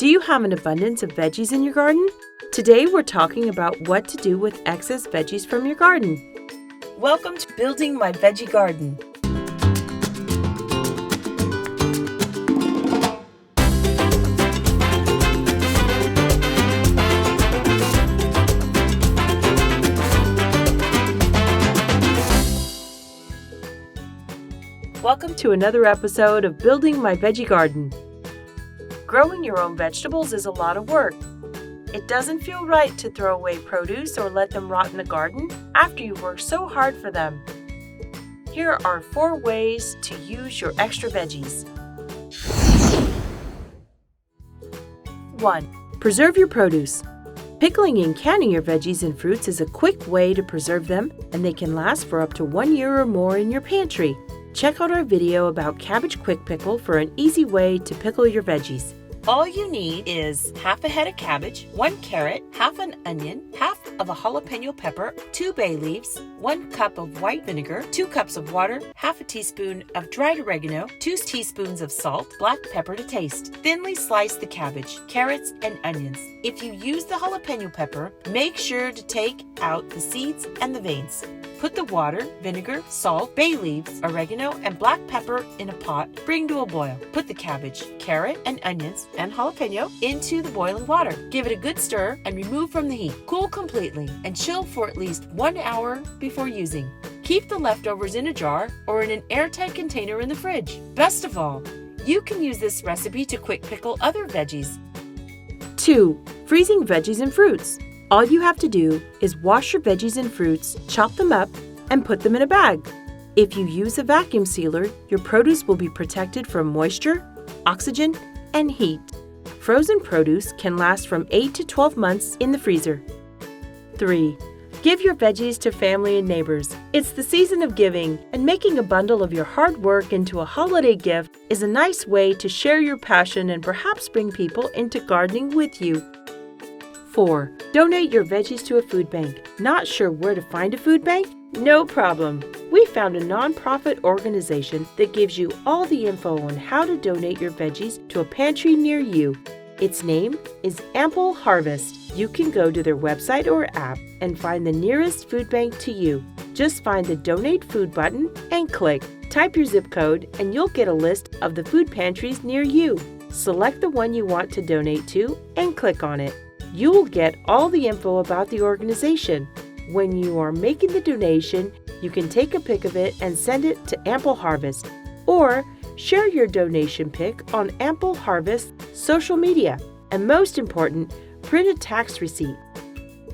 Do you have an abundance of veggies in your garden? Today we're talking about what to do with excess veggies from your garden. Welcome to Building My Veggie Garden. Welcome to another episode of Building My Veggie Garden. Growing your own vegetables is a lot of work. It doesn't feel right to throw away produce or let them rot in the garden after you've worked so hard for them. Here are 4 ways to use your extra veggies. 1. Preserve your produce. Pickling and canning your veggies and fruits is a quick way to preserve them, and they can last for up to 1 year or more in your pantry. Check out our video about cabbage quick pickle for an easy way to pickle your veggies. All you need is half a head of cabbage, 1 carrot, half an onion, half of a jalapeno pepper, 2 bay leaves, 1 cup of white vinegar, 2 cups of water, half a teaspoon of dried oregano, 2 teaspoons of salt, black pepper to taste. Thinly slice the cabbage, carrots, and onions. If you use the jalapeno pepper, make sure to take out the seeds and the veins. Put the water, vinegar, salt, bay leaves, oregano, and black pepper in a pot. Bring to a boil. Put the cabbage, carrot, and onions, and jalapeno into the boiling water. Give it a good stir and remove from the heat. Cool completely and chill for at least 1 hour before using. Keep the leftovers in a jar or in an airtight container in the fridge. Best of all, you can use this recipe to quick pickle other veggies. 2. Freezing veggies and fruits. All you have to do is wash your veggies and fruits, chop them up, and put them in a bag. If you use a vacuum sealer, your produce will be protected from moisture, oxygen, and heat. Frozen produce can last from 8 to 12 months in the freezer. 3. Give your veggies to family and neighbors. It's the season of giving, and making a bundle of your hard work into a holiday gift is a nice way to share your passion and perhaps bring people into gardening with you. 4. Donate your veggies to a food bank. Not sure where to find a food bank? No problem. We found a nonprofit organization that gives you all the info on how to donate your veggies to a pantry near you. Its name is Ample Harvest. You can go to their website or app and find the nearest food bank to you. Just find the Donate Food button and click. Type your zip code and you'll get a list of the food pantries near you. Select the one you want to donate to and click on it. You will get all the info about the organization. When you are making the donation, you can take a pic of it and send it to Ample Harvest, or share your donation pic on Ample Harvest social media. And most important, print a tax receipt.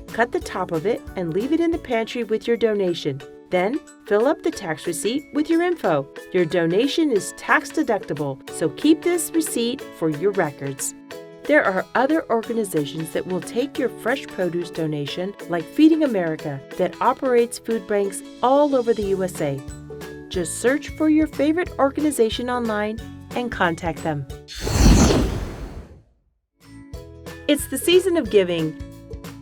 Cut the top of it and leave it in the pantry with your donation. Then, fill up the tax receipt with your info. Your donation is tax deductible, so keep this receipt for your records. There are other organizations that will take your fresh produce donation, like Feeding America, that operates food banks all over the USA. Just search for your favorite organization online and contact them. It's the season of giving.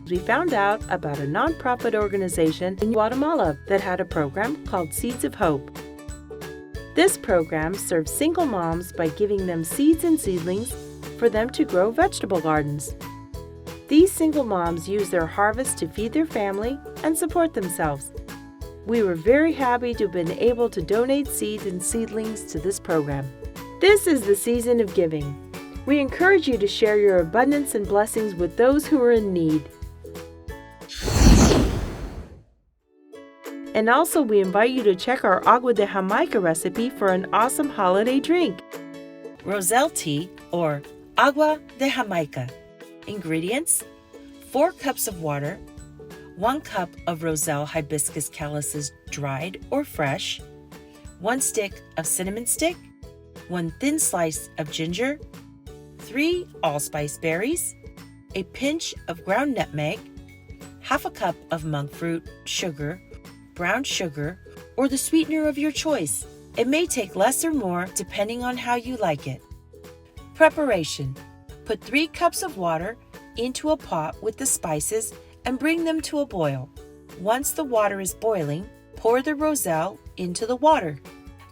We found out about a nonprofit organization in Guatemala that had a program called Seeds of Hope. This program serves single moms by giving them seeds and seedlings for them to grow vegetable gardens. These single moms use their harvest to feed their family and support themselves. We were very happy to have been able to donate seeds and seedlings to this program. This is the season of giving. We encourage you to share your abundance and blessings with those who are in need. And also we invite you to check our agua de Jamaica recipe for an awesome holiday drink. Roselle Te, or Agua de Jamaica. Ingredients: 4 cups of water, 1 cup of Roselle hibiscus calyces dried or fresh, 1 stick of cinnamon stick, 1 thin slice of ginger, 3 allspice berries, a pinch of ground nutmeg, half a cup of monk fruit sugar, brown sugar, or the sweetener of your choice. It may take less or more depending on how you like it. Preparation: put 3 cups of water into a pot with the spices and bring them to a boil. Once the water is boiling, pour the Roselle into the water.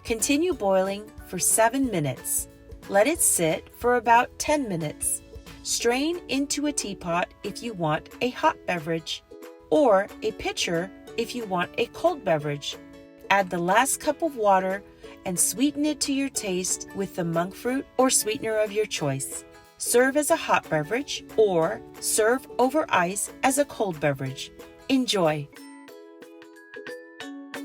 Continue boiling for 7 minutes. Let it sit for about 10 minutes. Strain into a teapot if you want a hot beverage, or a pitcher if you want a cold beverage. Add the last cup of water and sweeten it to your taste with the monk fruit or sweetener of your choice. Serve as a hot beverage or serve over ice as a cold beverage. Enjoy!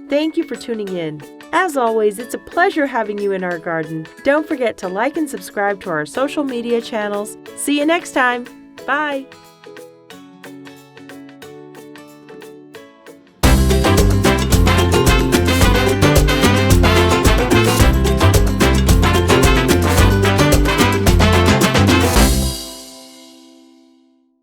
Thank you for tuning in. As always, it's a pleasure having you in our garden. Don't forget to like and subscribe to our social media channels. See you next time. Bye!